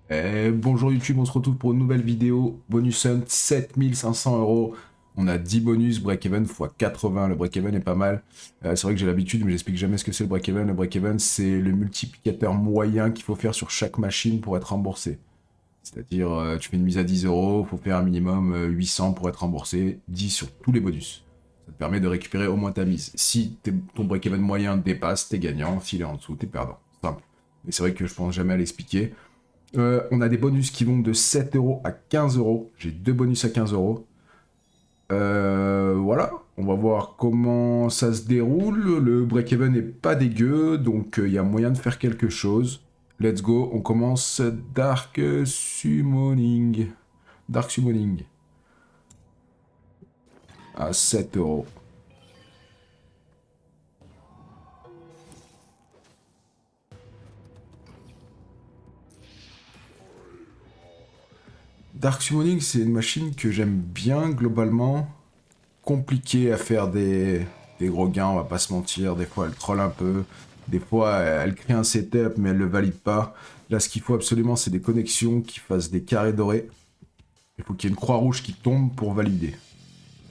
Bonjour YouTube, on se retrouve pour une nouvelle vidéo. Bonus Hunt, 7500 euros. On a 10 bonus, break-even x 80. Le break-even est pas mal. C'est vrai que j'ai l'habitude, mais j'explique jamais ce que c'est le break-even. Le break-even, c'est le multiplicateur moyen qu'il faut faire sur chaque machine pour être remboursé. C'est-à-dire, tu fais une mise à 10 euros, il faut faire un minimum 800 pour être remboursé, 10 sur tous les bonus. Ça te permet de récupérer au moins ta mise. Si ton break-even moyen dépasse, t'es gagnant. S'il est en dessous, t'es perdant. Simple. Mais c'est vrai que je pense jamais à l'expliquer. On a des bonus qui vont de 7 euros à 15 euros. J'ai deux bonus à 15 euros. Voilà, on va voir comment ça se déroule. Le break-even n'est pas dégueu, donc il y a moyen de faire quelque chose. Let's go, on commence Dark Summoning. Dark Summoning. À 7 euros. Dark Summoning, c'est une machine que j'aime bien globalement. Compliquée à faire des gros gains, on va pas se mentir. Des fois, elle troll un peu. Des fois, elle crée un setup, mais elle le valide pas. Là, ce qu'il faut absolument, c'est des connexions qui fassent des carrés dorés. Il faut qu'il y ait une croix rouge qui tombe pour valider.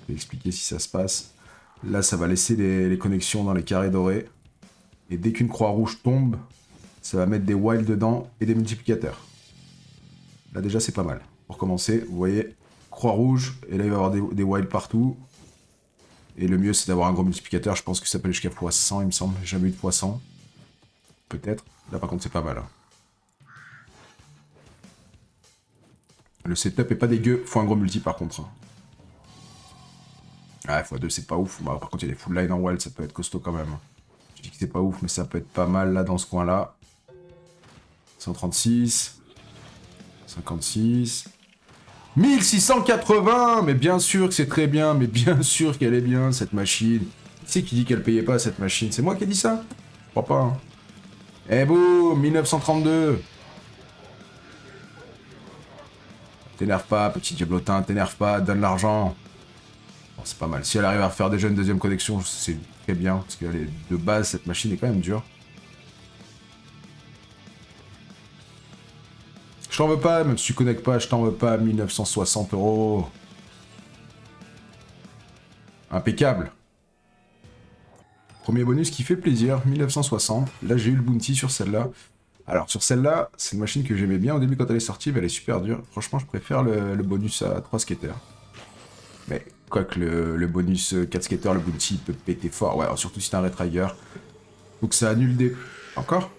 Je vais expliquer si ça se passe. Là, ça va laisser les connexions dans les carrés dorés. Et dès qu'une croix rouge tombe, ça va mettre des wilds dedans et des multiplicateurs. Là, déjà, c'est pas mal. Pour commencer, vous voyez, croix rouge, et là, il va y avoir des wilds partout. Et le mieux, c'est d'avoir un gros multiplicateur. Je pense que ça peut aller jusqu'à x100, il me semble. J'ai jamais eu de x100. Peut-être. Là, par contre, c'est pas mal. Hein. Le setup est pas dégueu. Faut un gros multi, par contre. Hein. Ah, x2, c'est pas ouf. Bah, par contre, il y a des full line en wild. Ça peut être costaud quand même. Je dis que c'est pas ouf, mais ça peut être pas mal, là, dans ce coin-là. 136. 56. 1680. Mais bien sûr que c'est très bien. Mais bien sûr qu'elle est bien, cette machine. Qui c'est qui dit qu'elle payait pas, cette machine? C'est moi qui ai dit ça? Je crois pas. Hein. Eh boum, 1932. T'énerve pas, petit diablotin, t'énerve pas, donne l'argent. Bon, c'est pas mal. Si elle arrive à faire déjà une deuxième connexion, c'est très bien. Parce que de base, cette machine est quand même dure. Je t'en veux pas, même si tu connectes pas, je t'en veux pas. 1960 euros. Impeccable. Premier bonus qui fait plaisir, 1960. Là, j'ai eu le bounty sur celle-là. Alors, sur celle-là, c'est une machine que j'aimais bien au début quand elle est sortie, mais elle est super dure. Franchement, je préfère le bonus à 3 skaters. Mais, quoique le bonus 4 skaters, le bounty, il peut péter fort. Ouais, alors, surtout si t'es un retrigger. Donc, ça annule des... Encore?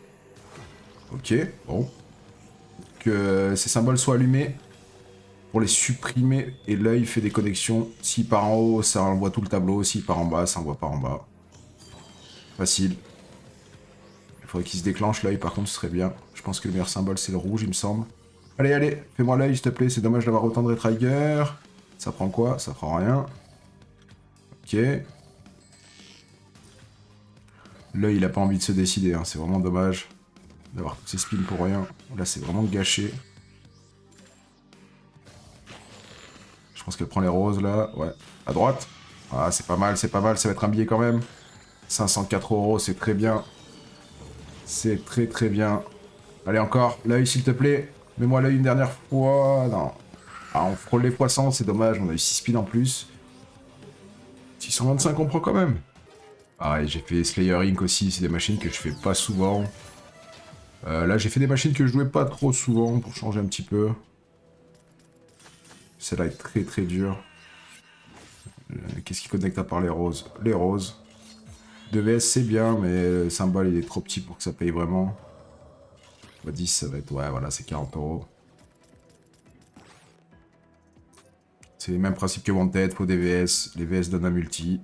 Ok, bon. Que ces symboles soient allumés pour les supprimer. Et l'œil fait des connexions. S'il part en haut, ça envoie tout le tableau. S'il part en bas, ça envoie pas en bas. Facile. Il faudrait qu'il se déclenche l'œil, par contre, ce serait bien. Je pense que le meilleur symbole, c'est le rouge, il me semble. Allez, allez, fais-moi l'œil, s'il te plaît. C'est dommage d'avoir autant de retrigger. Ça prend quoi? Ça prend rien. Ok. L'œil, il a pas envie de se décider, hein. C'est vraiment dommage d'avoir tous ces spins pour rien. Là, c'est vraiment gâché. Je pense qu'elle prend les roses, là. Ouais. À droite. Ah, c'est pas mal, c'est pas mal. Ça va être un billet quand même. 504 euros, c'est très bien. C'est très très bien. Allez, encore. L'œil, s'il te plaît. Mets-moi l'œil une dernière fois. Non. Ah, on frôle les poissons, c'est dommage. On a eu 6 spins en plus. 625, on prend quand même. Ah, et j'ai fait Slayer Inc. aussi. C'est des machines que je fais pas souvent. Là, j'ai fait des machines que je jouais pas trop souvent pour changer un petit peu. Celle-là est très très dure. Qu'est-ce qui connecte à part les roses? Les roses. 2 VS, c'est bien, mais le symbole, il est trop petit pour que ça paye vraiment. 10, ça va être... Ouais, voilà, c'est 40 euros. C'est le même principe que Wanted, faut des VS. Les VS donnent un multi.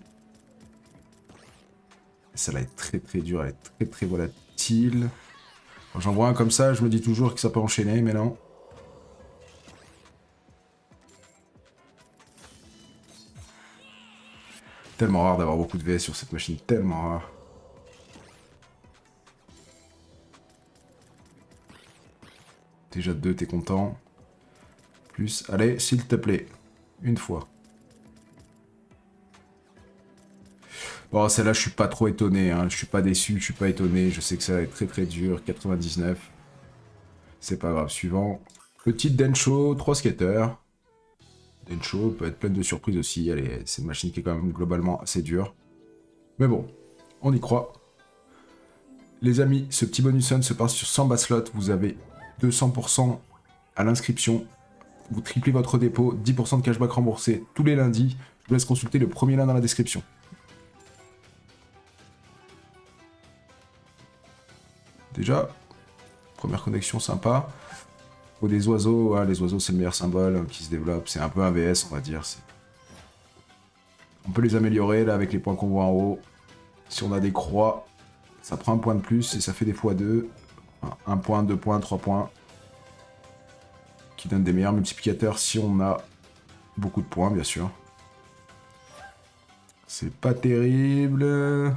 Celle-là est très très dure, elle est très très volatile. Quand j'en vois un comme ça, je me dis toujours que ça peut enchaîner, mais non. Tellement rare d'avoir beaucoup de VS sur cette machine, tellement rare. Déjà 2, t'es content. Plus, allez, s'il te plaît. Une fois. Bon, celle-là, je suis pas trop étonné, hein. Je suis pas déçu, je suis pas étonné. Je sais que ça va être très très dur. 99. C'est pas grave, suivant. Petite Densho, 3 skaters. Densho peut être pleine de surprises aussi. Allez, c'est une machine qui est quand même globalement assez dure. Mais bon, on y croit. Les amis, ce petit bonus sun se passe sur 100 bas slots. Vous avez 200% à l'inscription. Vous triplez votre dépôt, 10% de cashback remboursé tous les lundis. Je vous laisse consulter le premier lien dans la description. Déjà, première connexion sympa. Faut des oiseaux, hein, les oiseaux c'est le meilleur symbole hein, qui se développe. C'est un peu un VS, on va dire. On peut les améliorer là avec les points qu'on voit en haut. Si on a des croix, ça prend un point de plus et ça fait des x2. Enfin, 1 point, 2 points, 3 points. Qui donnent des meilleurs multiplicateurs si on a beaucoup de points, bien sûr. C'est pas terrible.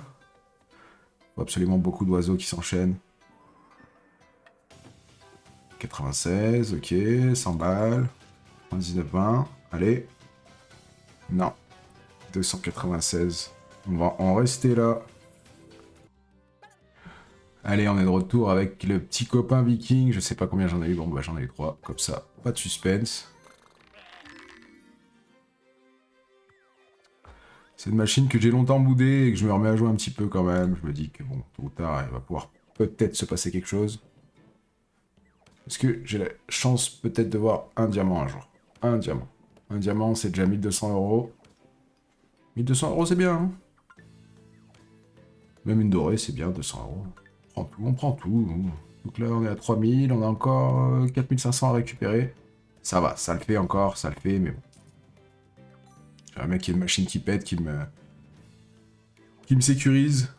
Faut absolument beaucoup d'oiseaux qui s'enchaînent. 96, ok, 100 balles. 19, 20, allez. Non. 296. On va en rester là. Allez, on est de retour avec le petit copain viking. Je sais pas combien j'en ai eu. Bon, bah j'en ai eu 3. Comme ça, pas de suspense. C'est une machine que j'ai longtemps boudée et que je me remets à jouer un petit peu quand même. Je me dis que bon, tôt ou tard, il va pouvoir peut-être se passer quelque chose. Est-ce que j'ai la chance peut-être de voir un diamant un jour? Un diamant. Un diamant, c'est déjà 1200 €. 1200 €, c'est bien, hein. Même une dorée, c'est bien, 200 €. On prend tout, on prend tout. Donc là, on est à 3000, on a encore 4500 à récupérer. Ça va, ça le fait encore, ça le fait, mais bon. J'aimerais bien qu'il y ait une machine qui pète, qui me sécurise.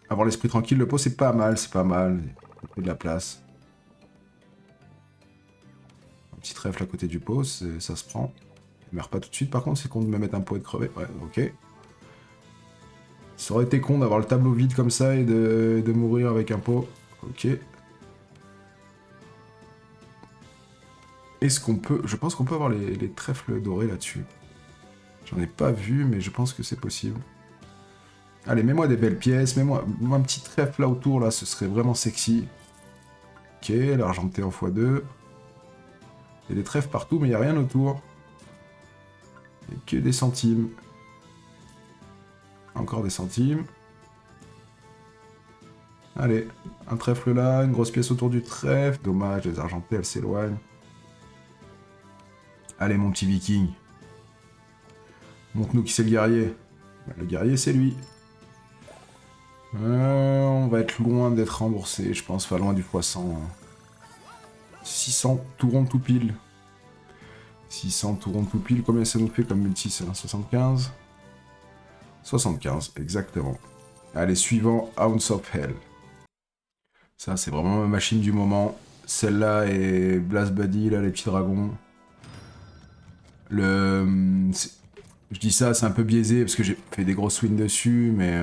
Avoir l'esprit tranquille, le pot, c'est pas mal, c'est pas mal. Il faut de la place. Un petit trèfle à côté du pot, ça se prend. Je meurs pas tout de suite, par contre, c'est con de me mettre un pot et de crever. Ouais, ok. Ça aurait été con d'avoir le tableau vide comme ça et de mourir avec un pot. Ok. Est-ce qu'on peut... Je pense qu'on peut avoir les trèfles dorés là-dessus. J'en ai pas vu, mais je pense que c'est possible. Allez, mets-moi des belles pièces, mets-moi un petit trèfle là autour, là, ce serait vraiment sexy. Ok, l'argenté en x2. Il y a des trèfles partout, mais il n'y a rien autour. Il n'y a que des centimes. Encore des centimes. Allez, un trèfle là, une grosse pièce autour du trèfle. Dommage, les argentées, elles s'éloignent. Allez, mon petit viking. Montre-nous qui c'est le guerrier. Le guerrier, c'est lui. On va être loin d'être remboursé, je pense, pas loin du x100. 600 tout rond tout pile. 600 tout rond tout pile, combien ça nous fait comme multi, ça? 75 75, exactement. Allez, suivant, Ounce of Hell. Ça, c'est vraiment ma machine du moment. Celle-là et Blast Buddy, là, les petits dragons. Je dis ça, c'est un peu biaisé parce que j'ai fait des grosses wins dessus, mais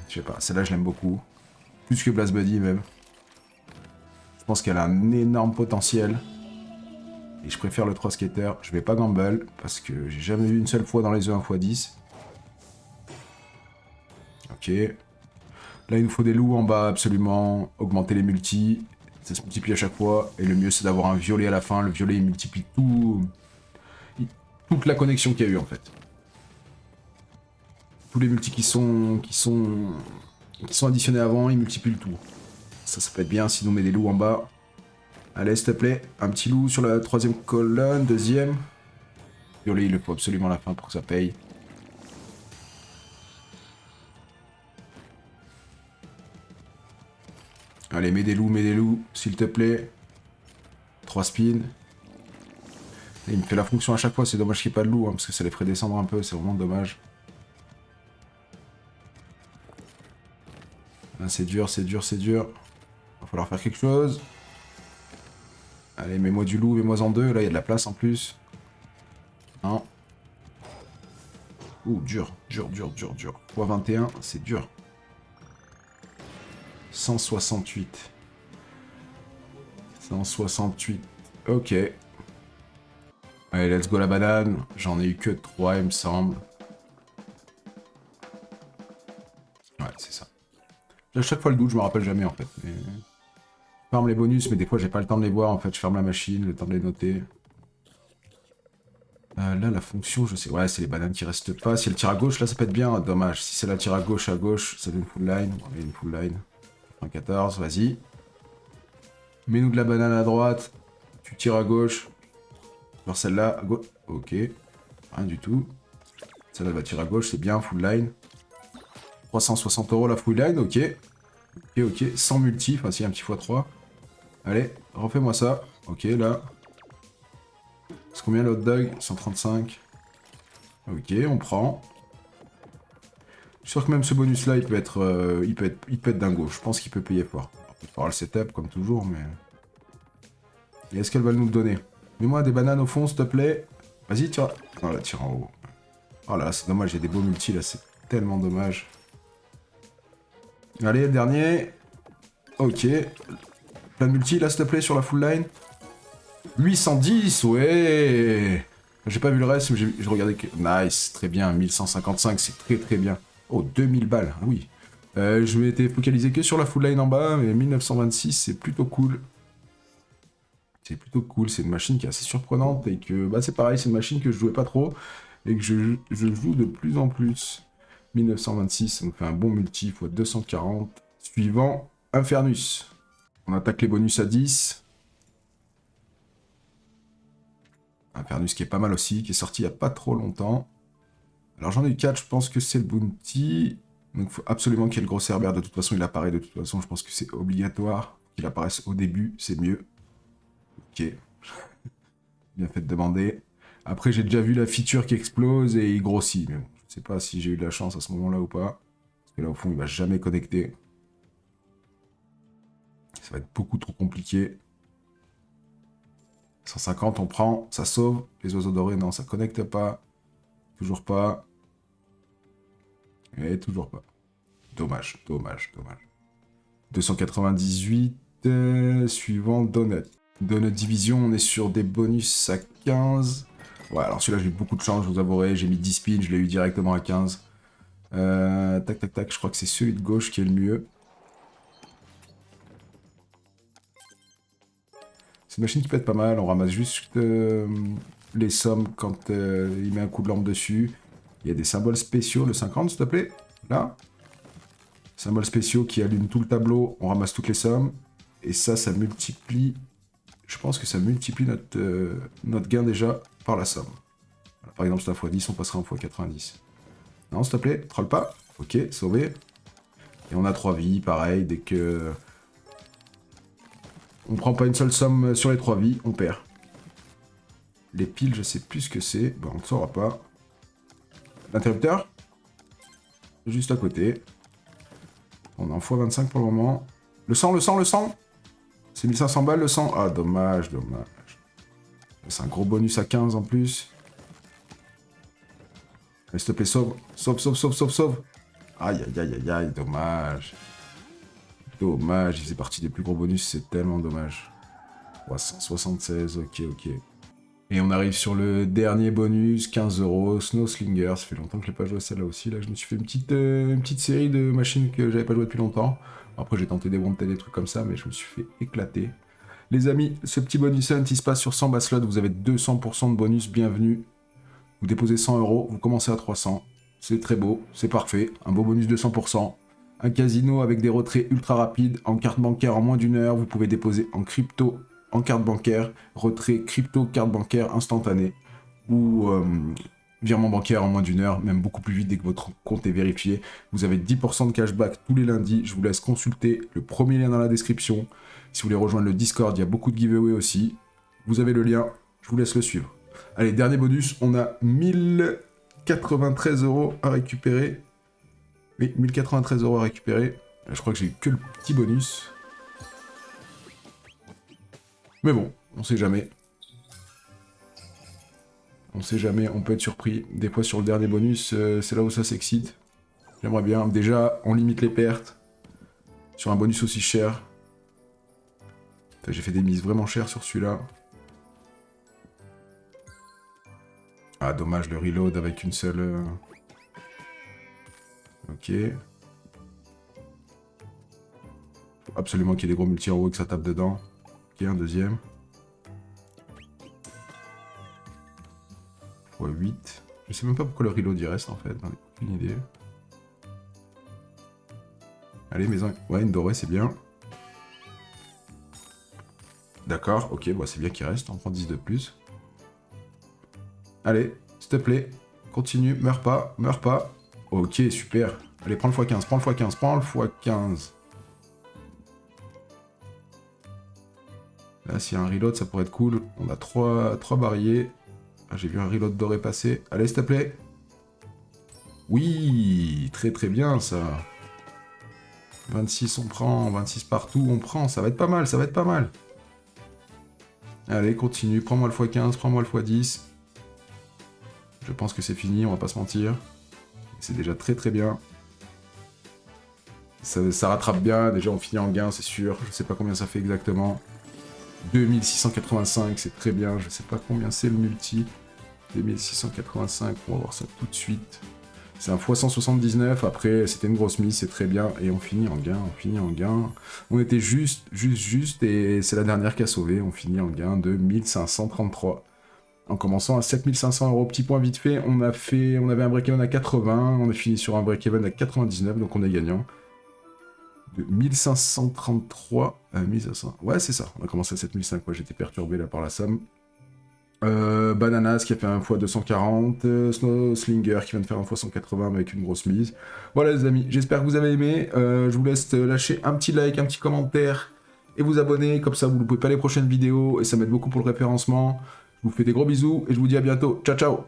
je sais pas, celle-là je l'aime beaucoup. Plus que Blast Buddy même. Je pense qu'elle a un énorme potentiel. Et je préfère le 3 skater. Je vais pas gamble parce que j'ai jamais vu une seule fois dans les œufs 1x10. Ok. Là il nous faut des loups en bas absolument. Augmenter les multis. Ça se multiplie à chaque fois. Et le mieux c'est d'avoir un violet à la fin. Le violet il multiplie toute la connexion qu'il y a eu en fait. Tous les multis qui sont additionnés avant, ils multiplient le tout. Ça peut être bien si nous met des loups en bas. Allez, s'il te plaît, un petit loup sur la 3e colonne, 2e. Violet, il le faut absolument à la fin pour que ça paye. Allez, mets des loups, s'il te plaît. 3 spins. Et il me fait la fonction à chaque fois, c'est dommage qu'il n'y ait pas de loup, hein, parce que ça les ferait descendre un peu, c'est vraiment dommage. Là, c'est dur, c'est dur, c'est dur. Va falloir faire quelque chose. Allez, mets-moi du loup, mets-moi en deux. Là, il y a de la place en plus. Non. Ouh, dur. X 21, c'est dur. 168. 168. Ok. Allez, let's go la banane. J'en ai eu que 3, il me semble. Ouais, c'est ça. À chaque fois le doute, je me rappelle jamais en fait. Mais... farme les bonus, mais des fois j'ai pas le temps de les voir, en fait je ferme la machine, le temps de les noter. Là la fonction, je sais, ouais c'est les bananes qui restent pas, si elle tire à gauche là ça peut être bien, dommage, si c'est la tire à gauche, ça donne une full line, on met une full line. 14, vas-y. Mets-nous de la banane à droite, tu tires à gauche. Genre celle-là, à gauche, ok, rien du tout. Celle-là va tirer à gauche, c'est bien, full line. 360 € la full line, ok. Ok, sans multi, enfin si, un petit x3. Allez, refais-moi ça. Ok, là. C'est combien le hot dog? 135. Ok, on prend. Je suis sûr que même ce bonus-là, il peut être, il peut être dingo. Je pense qu'il peut payer fort. Il faudra le setup, comme toujours, mais... Et est-ce qu'elle va nous le donner? Mets-moi des bananes au fond, s'il te plaît. Vas-y, tire... Non, là, tire en haut. Oh là, c'est dommage, il y a des beaux multis, là, c'est tellement dommage. Allez, le dernier. Ok. Plein de multi, là, s'il te plaît, sur la full line. 810, ouais. J'ai pas vu le reste, mais je regardais que... Nice, très bien, 1155, c'est très très bien. Oh, 2000 balles, ah oui. Je m'étais focalisé que sur la full line en bas, mais 1926, c'est plutôt cool. C'est plutôt cool, c'est une machine qui est assez surprenante, et que... Bah, c'est pareil, c'est une machine que je jouais pas trop, et que je joue de plus en plus. 1926, ça nous fait un bon multi, x 240. Suivant, Infernus. On attaque les bonus à 10. Infernus qui est pas mal aussi, qui est sorti il y a pas trop longtemps. Alors j'en ai eu 4, je pense que c'est le bounty. Donc il faut absolument qu'il y ait le gros cerbère, de toute façon il apparaît, de toute façon je pense que c'est obligatoire qu'il apparaisse au début, c'est mieux. Ok. Bien fait de demander. Après j'ai déjà vu la feature qui explose et il grossit, mais bon, je sais pas si j'ai eu de la chance à ce moment-là ou pas. Parce que là au fond il va jamais connecter. Ça va être beaucoup trop compliqué. 150, on prend, ça sauve. Les oiseaux dorés, non, ça connecte pas. Toujours pas. Et toujours pas. Dommage, dommage, dommage. 298, suivant Donut. Donut Division, on est sur des bonus à 15. Ouais, alors celui-là, j'ai eu beaucoup de chance, je vous avouerai. J'ai mis 10 spins, je l'ai eu directement à 15. Tac, tac, tac, je crois que c'est celui de gauche qui est le mieux. C'est une machine qui pète pas mal, on ramasse juste les sommes quand il met un coup de lampe dessus. Il y a des symboles spéciaux, le 50 s'il te plaît, là. Symboles spéciaux qui allument tout le tableau, on ramasse toutes les sommes. Et ça, ça multiplie, je pense que ça multiplie notre gain déjà par la somme. Voilà, par exemple, c'est un x10, on passera en x90. Non, s'il te plaît, troll pas. Ok, sauvé. Et on a 3 vies, pareil, dès que... On prend pas une seule somme sur les 3 vies, on perd. Les piles, je sais plus ce que c'est. Bon, on ne saura pas. L'interrupteur? Juste à côté. On est en x25 pour le moment. Le sang, le sang, le sang! C'est 1500 balles le sang. Ah, dommage, dommage. C'est un gros bonus à 15 en plus. Allez, s'il te plaît, sauve. Sauve, sauve, sauve, sauve, sauve. Aïe, aïe, aïe, aïe, aïe, dommage. Dommage, il faisait partie des plus gros bonus, c'est tellement dommage. 376, ok, ok. Et on arrive sur le dernier bonus, 15 €, Snow Slinger. Ça fait longtemps que je n'ai pas joué à celle-là aussi. Là, je me suis fait une petite série de machines que j'avais pas joué depuis longtemps. Après, j'ai tenté des wanted, des trucs comme ça, mais je me suis fait éclater. Les amis, ce petit bonus hunt, il se passe sur 100 bas slots. Vous avez 200% de bonus, bienvenue. Vous déposez 100 €, vous commencez à 300. C'est très beau, c'est parfait. Un beau bonus de 100%. Un casino avec des retraits ultra rapides, en carte bancaire en moins d'une heure. Vous pouvez déposer en crypto, en carte bancaire, retrait crypto, carte bancaire instantané, ou virement bancaire en moins d'une heure, même beaucoup plus vite dès que votre compte est vérifié. Vous avez 10% de cashback tous les lundis. Je vous laisse consulter le premier lien dans la description. Si vous voulez rejoindre le Discord, il y a beaucoup de giveaways aussi. Vous avez le lien, je vous laisse le suivre. Allez, dernier bonus, on a 1093 € à récupérer. Oui, 1093 € à récupérer. Je crois que j'ai eu que le petit bonus. Mais bon, on sait jamais. On sait jamais, on peut être surpris. Des fois sur le dernier bonus, c'est là où ça s'excite. J'aimerais bien. Déjà, on limite les pertes. Sur un bonus aussi cher. J'ai fait des mises vraiment chères sur celui-là. Ah, dommage, le reload avec une seule... Ok. Faut absolument qu'il y ait des gros multi en haut et que ça tape dedans. Ok, un deuxième. x8. Je sais même pas pourquoi le reload y reste en fait, j'en ai aucune idée. Allez, maison. Ouais, une dorée, c'est bien. D'accord, ok, bon, c'est bien qu'il reste, on prend 10 de plus. Allez, s'il te plaît, continue, meurs pas, meurs pas. Ok, super. Allez, prends le x15, prends le x15, prends le x15. Là, s'il y a un reload, ça pourrait être cool. On a 3 barilles. Ah, j'ai vu un reload doré passer. Allez, s'il te plaît. Oui, très très bien, ça. 26, on prend. 26 partout, on prend. Ça va être pas mal, ça va être pas mal. Allez, continue. Prends-moi le x15, prends-moi le x10. Je pense que c'est fini, on va pas se mentir. C'est déjà très très bien. Ça rattrape bien. Déjà, on finit en gain, c'est sûr. Je sais pas combien ça fait exactement. 2685, c'est très bien. Je sais pas combien c'est le multi. 2685, on va voir ça tout de suite. C'est un x179, après c'était une grosse mise, c'est très bien, et on finit en gain, on finit en gain. On était juste, et c'est la dernière qui a sauvé, on finit en gain de 1533. En commençant à 7500 €, petit point vite fait, on avait un break-even à 80, on a fini sur un break-even à 99, donc on est gagnant. De 1533 à 1500, ouais c'est ça, on a commencé à 7500, quoi, j'étais perturbé là par la somme. Bananas qui a fait un x240, Snow Slinger qui vient de faire un x180 avec une grosse mise. Voilà les amis, j'espère que vous avez aimé. Je vous laisse lâcher un petit like, un petit commentaire et vous abonner, comme ça vous ne loupez pas les prochaines vidéos et ça m'aide beaucoup pour le référencement. Je vous fais des gros bisous et je vous dis à bientôt. Ciao ciao.